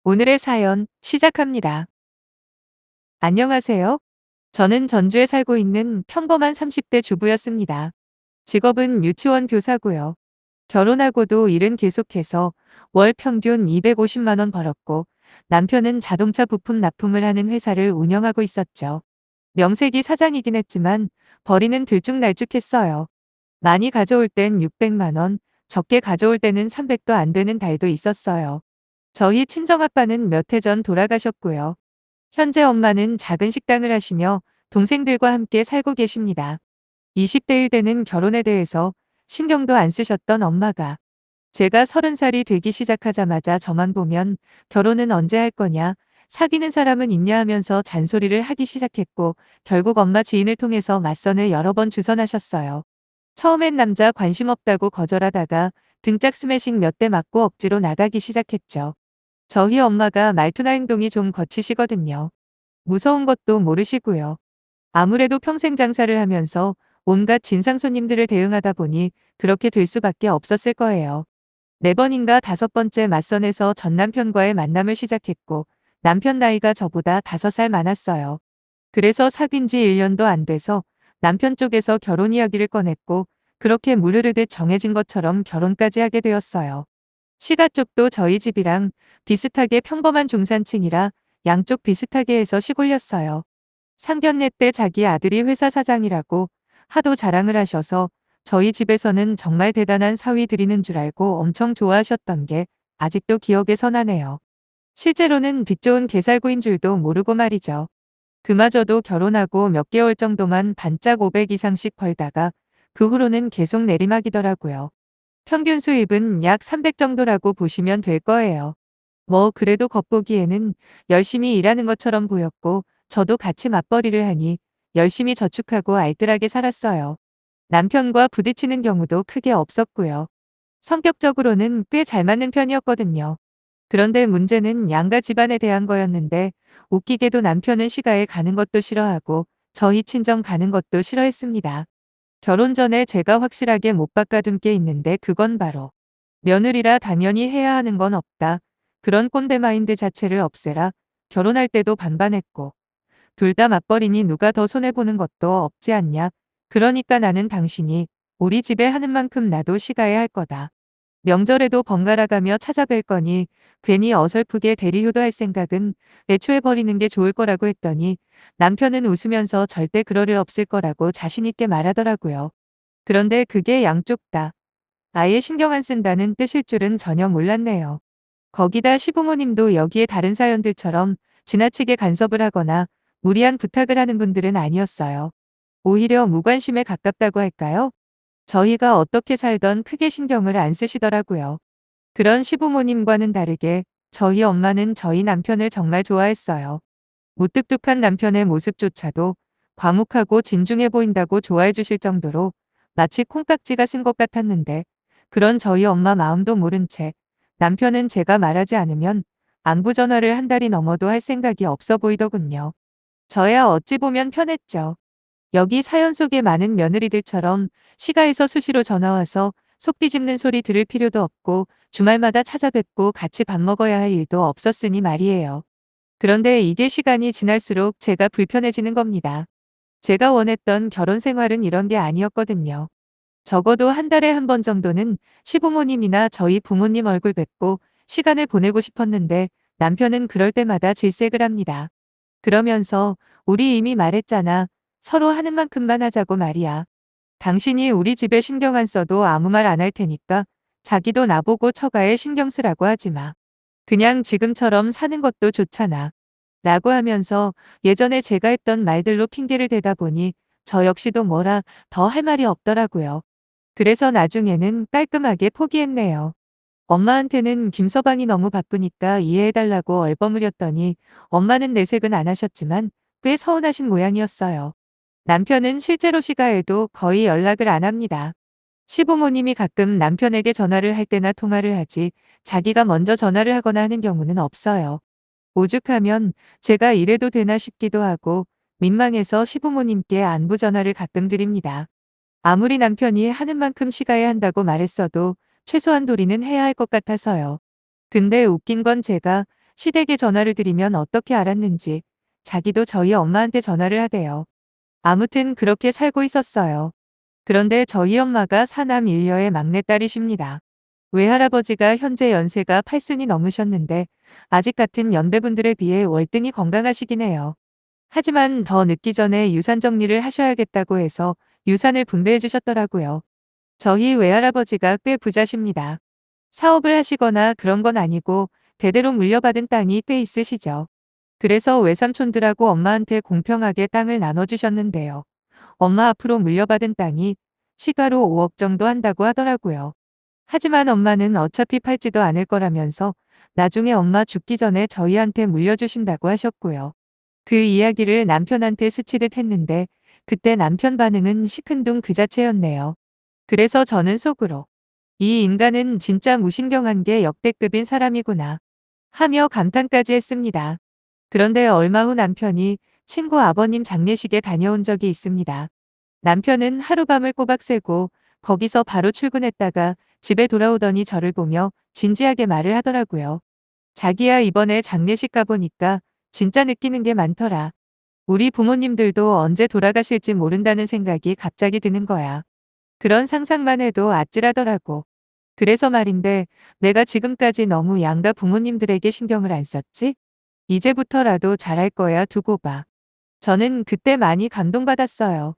오늘의 사연 시작합니다. 안녕하세요. 저는 전주에 살고 있는 평범한 30대 주부였습니다. 직업은 유치원 교사고요. 결혼하고도 일은 계속해서 월 평균 250만 원 벌었고 남편은 자동차 부품 납품을 하는 회사를 운영하고 있었죠. 명색이 사장이긴 했지만 벌이는 들쭉날쭉했어요. 많이 가져올 땐 600만 원, 적게 가져올 때는 300도 안 되는 달도 있었어요. 저희 친정아빠는 몇 해 전 돌아가셨고요. 현재 엄마는 작은 식당을 하시며 동생들과 함께 살고 계십니다. 20대일 때는 결혼에 대해서 신경도 안 쓰셨던 엄마가 제가 30살이 되기 시작하자마자 저만 보면 결혼은 언제 할 거냐, 사귀는 사람은 있냐 하면서 잔소리를 하기 시작했고 결국 엄마 지인을 통해서 맞선을 여러 번 주선하셨어요. 처음엔 남자 관심 없다고 거절하다가 등짝 스매싱 몇 대 맞고 억지로 나가기 시작했죠. 저희 엄마가 말투나 행동이 좀 거치시거든요. 무서운 것도 모르시고요. 아무래도 평생 장사를 하면서 온갖 진상 손님들을 대응하다 보니 그렇게 될 수밖에 없었을 거예요. 4번인가 5번째 맞선에서 전 남편과의 만남을 시작했고 남편 나이가 저보다 5살 많았어요. 그래서 사귄 지 1년도 안 돼서 남편 쪽에서 결혼 이야기를 꺼냈고 그렇게 물 흐르듯 정해진 것처럼 결혼까지 하게 되었어요. 시가 쪽도 저희 집이랑 비슷하게 평범한 중산층이라 양쪽 비슷하게 해서 시골렸어요. 상견례 때 자기 아들이 회사 사장이라고 하도 자랑을 하셔서 저희 집에서는 정말 대단한 사위 드리는 줄 알고 엄청 좋아하셨던 게 아직도 기억에 선하네요. 실제로는 빚 좋은 개살구인 줄도 모르고 말이죠. 그마저도 결혼하고 몇 개월 정도만 반짝 500 이상씩 벌다가 그 후로는 계속 내리막이더라고요. 평균 수입은 약 300 정도라고 보시면 될 거예요. 뭐 그래도 겉보기에는 열심히 일하는 것처럼 보였고 저도 같이 맞벌이를 하니 열심히 저축하고 알뜰하게 살았어요. 남편과 부딪히는 경우도 크게 없었고요. 성격적으로는 꽤 잘 맞는 편이었거든요. 그런데 문제는 양가 집안에 대한 거였는데 웃기게도 남편은 시가에 가는 것도 싫어하고 저희 친정 가는 것도 싫어했습니다. 결혼 전에 제가 확실하게 못 바꿔둔 게 있는데 그건 바로 며느리라 당연히 해야 하는 건 없다. 그런 꼰대 마인드 자체를 없애라. 결혼할 때도 반반했고 둘 다 맞벌이니 누가 더 손해보는 것도 없지 않냐. 그러니까 나는 당신이 우리 집에 하는 만큼 나도 시가에 할 거다. 명절에도 번갈아 가며 찾아뵐 거니 괜히 어설프게 대리효도할 생각은 애초에 버리는 게 좋을 거라고 했더니 남편은 웃으면서 절대 그럴 일 없을 거라고 자신 있게 말하더라고요. 그런데 그게 양쪽 다 아예 신경 안 쓴다는 뜻일 줄은 전혀 몰랐네요. 거기다 시부모님도 여기에 다른 사연들처럼 지나치게 간섭을 하거나 무리한 부탁을 하는 분들은 아니었어요. 오히려 무관심에 가깝다고 할까요? 저희가 어떻게 살던 크게 신경을 안 쓰시더라고요. 그런 시부모님과는 다르게 저희 엄마는 저희 남편을 정말 좋아했어요. 무뚝뚝한 남편의 모습조차도 과묵하고 진중해 보인다고 좋아해 주실 정도로 마치 콩깍지가 쓴 것 같았는데 그런 저희 엄마 마음도 모른 채 남편은 제가 말하지 않으면 안부 전화를 한 달이 넘어도 할 생각이 없어 보이더군요. 저야 어찌 보면 편했죠. 여기 사연 속의 많은 며느리들처럼 시가에서 수시로 전화와서 속 뒤집는 소리 들을 필요도 없고 주말마다 찾아뵙고 같이 밥 먹어야 할 일도 없었으니 말이에요. 그런데 이게 시간이 지날수록 제가 불편해지는 겁니다. 제가 원했던 결혼 생활은 이런 게 아니었거든요. 적어도 한 달에 한 번 정도는 시부모님이나 저희 부모님 얼굴 뵙고 시간을 보내고 싶었는데 남편은 그럴 때마다 질색을 합니다. 그러면서 우리 이미 말했잖아. 서로 하는 만큼만 하자고 말이야. 당신이 우리 집에 신경 안 써도 아무 말 안 할 테니까 자기도 나보고 처가에 신경 쓰라고 하지 마. 그냥 지금처럼 사는 것도 좋잖아. 라고 하면서 예전에 제가 했던 말들로 핑계를 대다 보니 저 역시도 뭐라 더 할 말이 없더라고요. 그래서 나중에는 깔끔하게 포기했네요. 엄마한테는 김서방이 너무 바쁘니까 이해해달라고 얼버무렸더니 엄마는 내색은 안 하셨지만 꽤 서운하신 모양이었어요. 남편은 실제로 시가에도 거의 연락을 안 합니다. 시부모님이 가끔 남편에게 전화를 할 때나 통화를 하지 자기가 먼저 전화를 하거나 하는 경우는 없어요. 오죽하면 제가 이래도 되나 싶기도 하고 민망해서 시부모님께 안부 전화를 가끔 드립니다. 아무리 남편이 하는 만큼 시가에 한다고 말했어도 최소한 도리는 해야 할 것 같아서요. 근데 웃긴 건 제가 시댁에 전화를 드리면 어떻게 알았는지 자기도 저희 엄마한테 전화를 하대요. 아무튼 그렇게 살고 있었어요. 그런데 저희 엄마가 사남 일녀의 막내딸이십니다. 외할아버지가 현재 연세가 8순이 넘으셨는데 아직 같은 연배분들에 비해 월등히 건강하시긴 해요. 하지만 더 늦기 전에 유산 정리를 하셔야겠다고 해서 유산을 분배해 주셨더라고요. 저희 외할아버지가 꽤 부자십니다. 사업을 하시거나 그런 건 아니고 대대로 물려받은 땅이 꽤 있으시죠. 그래서 외삼촌들하고 엄마한테 공평하게 땅을 나눠주셨는데요. 엄마 앞으로 물려받은 땅이 시가로 5억 정도 한다고 하더라고요. 하지만 엄마는 어차피 팔지도 않을 거라면서 나중에 엄마 죽기 전에 저희한테 물려주신다고 하셨고요. 그 이야기를 남편한테 스치듯 했는데 그때 남편 반응은 시큰둥 그 자체였네요. 그래서 저는 속으로 이 인간은 진짜 무신경한 게 역대급인 사람이구나 하며 감탄까지 했습니다. 그런데 얼마 후 남편이 친구 아버님 장례식에 다녀온 적이 있습니다. 남편은 하룻밤을 꼬박 새고 거기서 바로 출근했다가 집에 돌아오더니 저를 보며 진지하게 말을 하더라고요. 자기야 이번에 장례식 가보니까 진짜 느끼는 게 많더라. 우리 부모님들도 언제 돌아가실지 모른다는 생각이 갑자기 드는 거야. 그런 상상만 해도 아찔하더라고. 그래서 말인데 내가 지금까지 너무 양가 부모님들에게 신경을 안 썼지? 이제부터라도 잘할 거야 두고 봐. 저는 그때 많이 감동받았어요.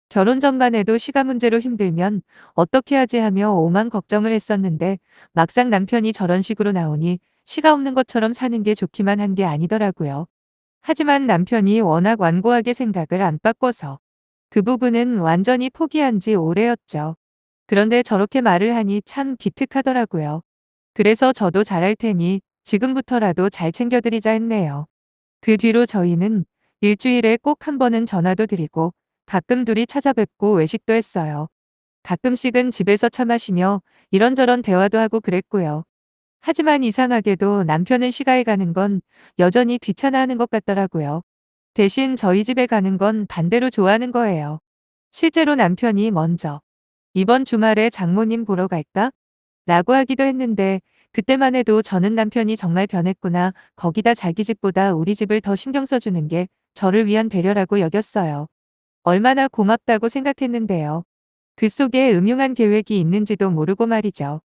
결혼 전만 해도 시가 문제로 힘들면 어떻게 하지 하며 오만 걱정을 했었는데 막상 남편이 저런 식으로 나오니 시가 없는 것처럼 사는 게 좋기만 한 게 아니더라고요. 하지만 남편이 워낙 완고하게 생각을 안 바꿔서 그 부분은 완전히 포기한 지 오래였죠. 그런데 저렇게 말을 하니 참 기특하더라고요. 그래서 저도 잘할 테니 지금부터라도 잘 챙겨드리자 했네요. 그 뒤로 저희는 일주일에 꼭 한 번은 전화도 드리고 가끔 둘이 찾아뵙고 외식도 했어요. 가끔씩은 집에서 차 마시며 이런저런 대화도 하고 그랬고요. 하지만 이상하게도 남편은 시가에 가는 건 여전히 귀찮아하는 것 같더라고요. 대신 저희 집에 가는 건 반대로 좋아하는 거예요. 실제로 남편이 먼저 이번 주말에 장모님 보러 갈까? 라고 하기도 했는데 그때만 해도 저는 남편이 정말 변했구나. 거기다 자기 집보다 우리 집을 더 신경 써주는 게 저를 위한 배려라고 여겼어요. 얼마나 고맙다고 생각했는데요. 그 속에 음흉한 계획이 있는지도 모르고 말이죠.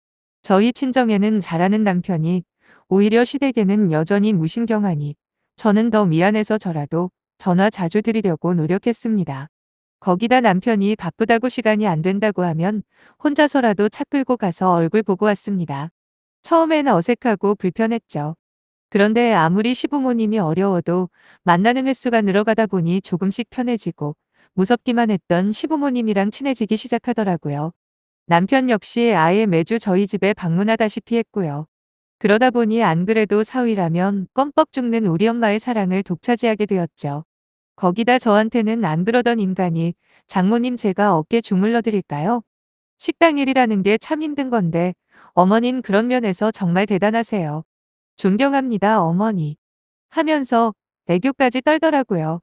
저희 친정에는 잘하는 남편이 오히려 시댁에는 여전히 무신경하니 저는 더 미안해서 저라도 전화 자주 드리려고 노력했습니다. 거기다 남편이 바쁘다고 시간이 안 된다고 하면 혼자서라도 차 끌고 가서 얼굴 보고 왔습니다. 처음엔 어색하고 불편했죠. 그런데 아무리 시부모님이 어려워도 만나는 횟수가 늘어가다 보니 조금씩 편해지고 무섭기만 했던 시부모님이랑 친해지기 시작하더라고요. 남편 역시 아예 매주 저희 집에 방문하다시피 했고요. 그러다 보니 안 그래도 사위라면 껌뻑 죽는 우리 엄마의 사랑을 독차지하게 되었죠. 거기다 저한테는 안 그러던 인간이 장모님 제가 어깨 주물러 드릴까요? 식당 일이라는 게 참 힘든 건데 어머닌 그런 면에서 정말 대단하세요. 존경합니다 어머니. 하면서 애교까지 떨더라고요.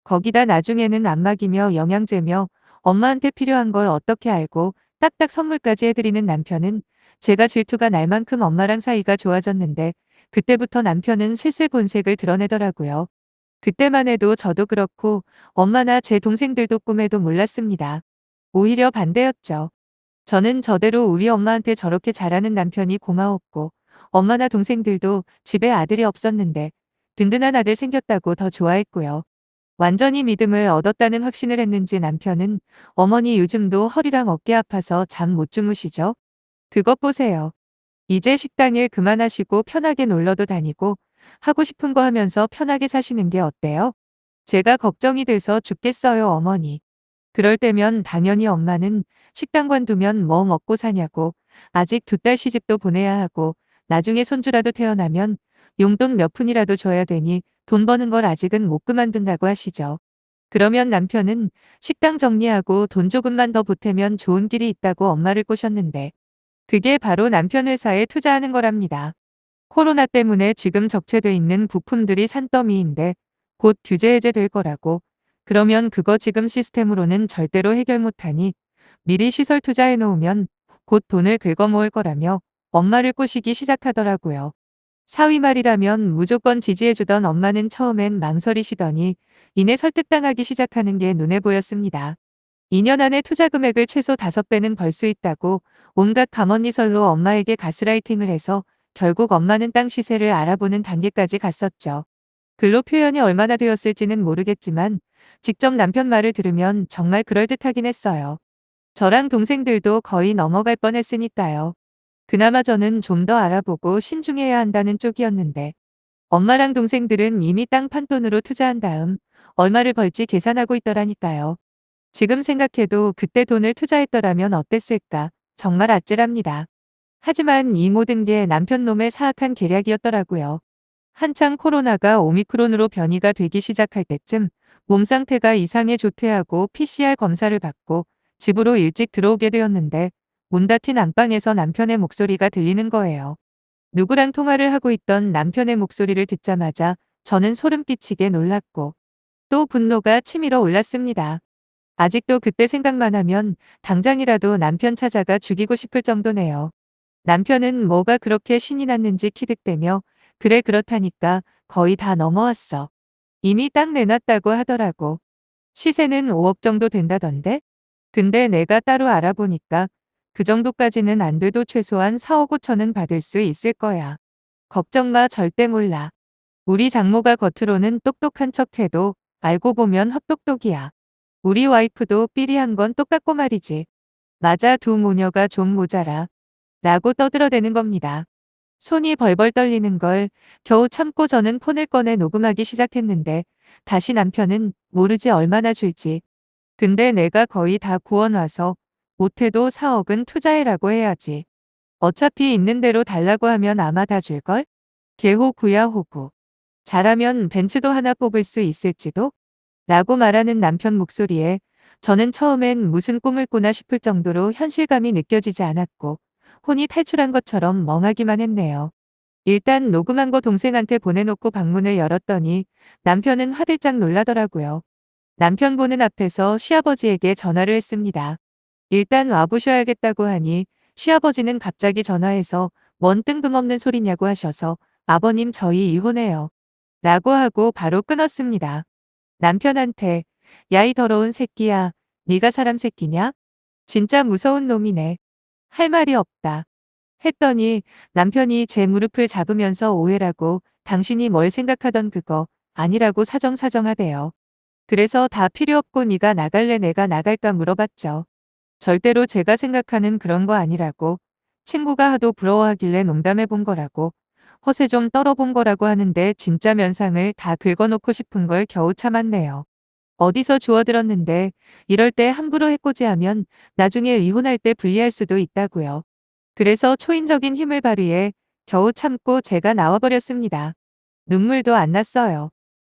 거기다 나중에는 안마기며 영양제며 엄마한테 필요한 걸 어떻게 알고 딱딱 선물까지 해드리는 남편은 제가 질투가 날 만큼 엄마랑 사이가 좋아졌는데 그때부터 남편은 슬슬 본색을 드러내더라고요. 그때만 해도 저도 그렇고 엄마나 제 동생들도 꿈에도 몰랐습니다. 오히려 반대였죠. 저는 저대로 우리 엄마한테 저렇게 잘하는 남편이 고마웠고 엄마나 동생들도 집에 아들이 없었는데 든든한 아들 생겼다고 더 좋아했고요. 완전히 믿음을 얻었다는 확신을 했는지 남편은 어머니 요즘도 허리랑 어깨 아파서 잠 못 주무시죠? 그것 보세요. 이제 식당 일 그만하시고 편하게 놀러도 다니고 하고 싶은 거 하면서 편하게 사시는 게 어때요? 제가 걱정이 돼서 죽겠어요, 어머니. 그럴 때면 당연히 엄마는 식당 관두면 뭐 먹고 사냐고 아직 2달 시집도 보내야 하고 나중에 손주라도 태어나면 용돈 몇 푼이라도 줘야 되니 돈 버는 걸 아직은 못 그만둔다고 하시죠. 그러면 남편은 식당 정리하고 돈 조금만 더 보태면 좋은 길이 있다고 엄마를 꼬셨는데 그게 바로 남편 회사에 투자하는 거랍니다. 코로나 때문에 지금 적체돼 있는 부품들이 산더미인데 곧 규제 해제될 거라고. 그러면 그거 지금 시스템으로는 절대로 해결 못하니 미리 시설 투자해 놓으면 곧 돈을 긁어모을 거라며 엄마를 꼬시기 시작하더라고요. 사위 말이라면 무조건 지지해주던 엄마는 처음엔 망설이시더니 이내 설득당하기 시작하는 게 눈에 보였습니다. 2년 안에 투자 금액을 최소 5배는 벌 수 있다고 온갖 감언이설로 엄마에게 가스라이팅을 해서 결국 엄마는 땅 시세를 알아보는 단계까지 갔었죠. 글로 표현이 얼마나 되었을지는 모르겠지만 직접 남편 말을 들으면 정말 그럴듯하긴 했어요. 저랑 동생들도 거의 넘어갈 뻔했으니까요. 그나마 저는 좀 더 알아보고 신중해야 한다는 쪽이었는데 엄마랑 동생들은 이미 땅 판 돈으로 투자한 다음 얼마를 벌지 계산하고 있더라니까요. 지금 생각해도 그때 돈을 투자했더라면 어땠을까 정말 아찔합니다. 하지만 이 모든 게 남편 놈의 사악한 계략이었더라고요. 한창 코로나가 오미크론으로 변이가 되기 시작할 때쯤 몸 상태가 이상해 조퇴하고 PCR 검사를 받고 집으로 일찍 들어오게 되었는데 문 닫힌 안방에서 남편의 목소리가 들리는 거예요. 누구랑 통화를 하고 있던 남편의 목소리를 듣자마자 저는 소름 끼치게 놀랐고 또 분노가 치밀어 올랐습니다. 아직도 그때 생각만 하면 당장이라도 남편 찾아가 죽이고 싶을 정도네요. 남편은 뭐가 그렇게 신이 났는지 키득대며 그래 그렇다니까 거의 다 넘어왔어. 이미 땅 내놨다고 하더라고. 시세는 5억 정도 된다던데? 근데 내가 따로 알아보니까 그 정도까지는 안 돼도 최소한 4억 5천은 받을 수 있을 거야. 걱정 마 절대 몰라. 우리 장모가 겉으로는 똑똑한 척해도 알고 보면 헛똑똑이야. 우리 와이프도 삐리한 건 똑같고 말이지. 맞아 두 모녀가 좀 모자라. 라고 떠들어대는 겁니다. 손이 벌벌 떨리는 걸 겨우 참고 저는 폰을 꺼내 녹음하기 시작했는데 다시 남편은 모르지 얼마나 줄지. 근데 내가 거의 다 구워놔서 못해도 4억은 투자해라고 해야지. 어차피 있는 대로 달라고 하면 아마 다 줄걸? 개호구야 호구. 잘하면 벤츠도 하나 뽑을 수 있을지도? 라고 말하는 남편 목소리에 저는 처음엔 무슨 꿈을 꾸나 싶을 정도로 현실감이 느껴지지 않았고 혼이 탈출한 것처럼 멍하기만 했네요. 일단 녹음한 거 동생한테 보내놓고 방문을 열었더니 남편은 화들짝 놀라더라고요. 남편 보는 앞에서 시아버지에게 전화를 했습니다. 일단 와보셔야겠다고 하니 시아버지는 갑자기 전화해서 뭔 뜬금없는 소리냐고 하셔서 아버님 저희 이혼해요. 라고 하고 바로 끊었습니다. 남편한테 야 이 더러운 새끼야 네가 사람 새끼냐? 진짜 무서운 놈이네. 할 말이 없다. 했더니 남편이 제 무릎을 잡으면서 오해라고 당신이 뭘 생각하던 그거 아니라고 사정사정하대요. 그래서 다 필요 없고 네가 나갈래 내가 나갈까 물어봤죠. 절대로 제가 생각하는 그런 거 아니라고 친구가 하도 부러워하길래 농담해 본 거라고 허세 좀 떨어본 거라고 하는데 진짜 면상을 다 긁어놓고 싶은 걸 겨우 참았네요. 어디서 주워들었는데 이럴 때 함부로 해코지하면 나중에 이혼할 때 불리할 수도 있다고요. 그래서 초인적인 힘을 발휘해 겨우 참고 제가 나와버렸습니다. 눈물도 안 났어요.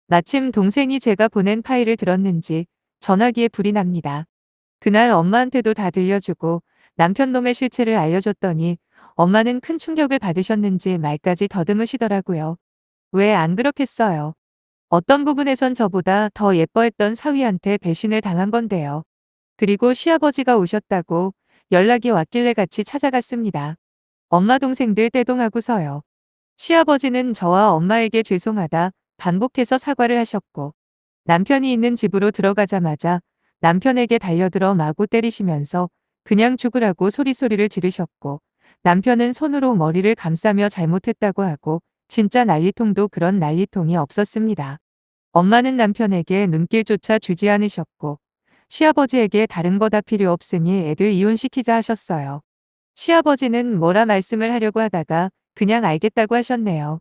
마침 동생이 제가 보낸 파일을 들었는지 전화기에 불이 납니다. 그날 엄마한테도 다 들려주고 남편 놈의 실체를 알려줬더니 엄마는 큰 충격을 받으셨는지 말까지 더듬으시더라고요. 왜 안 그렇겠어요. 어떤 부분에선 저보다 더 예뻐했던 사위한테 배신을 당한 건데요. 그리고 시아버지가 오셨다고 연락이 왔길래 같이 찾아갔습니다. 엄마 동생들 떼동하고서요. 시아버지는 저와 엄마에게 죄송하다 반복해서 사과를 하셨고 남편이 있는 집으로 들어가자마자 남편에게 달려들어 마구 때리시면서 그냥 죽으라고 소리소리를 지르셨고 남편은 손으로 머리를 감싸며 잘못했다고 하고 진짜 난리통도 그런 난리통이 없었습니다. 엄마는 남편에게 눈길조차 주지 않으셨고 시아버지에게 다른 거 다 필요 없으니 애들 이혼시키자 하셨어요. 시아버지는 뭐라 말씀을 하려고 하다가 그냥 알겠다고 하셨네요.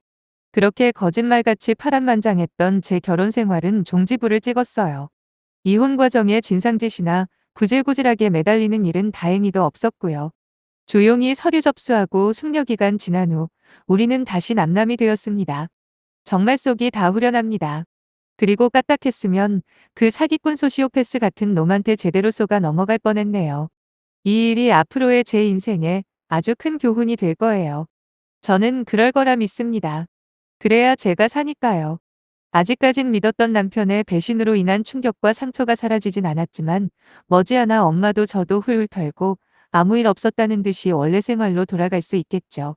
그렇게 거짓말같이 파란만장했던 제 결혼 생활은 종지부를 찍었어요. 이혼 과정에 진상짓이나 구질구질하게 매달리는 일은 다행히도 없었고요. 조용히 서류 접수하고 숙려기간 지난 후 우리는 다시 남남이 되었습니다. 정말 속이 다 후련합니다. 그리고 까딱했으면 그 사기꾼 소시오패스 같은 놈한테 제대로 쏘가 넘어갈 뻔했네요. 이 일이 앞으로의 제 인생에 아주 큰 교훈이 될 거예요. 저는 그럴 거라 믿습니다. 그래야 제가 사니까요. 아직까진 믿었던 남편의 배신으로 인한 충격과 상처가 사라지진 않았지만 머지않아 엄마도 저도 훌훌 털고 아무 일 없었다는 듯이 원래 생활로 돌아갈 수 있겠죠.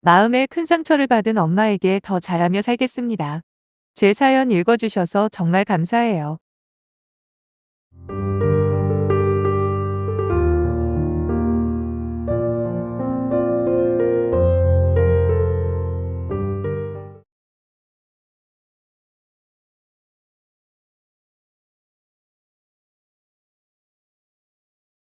마음에 큰 상처를 받은 엄마에게 더 잘하며 살겠습니다. 제 사연 읽어주셔서 정말 감사해요.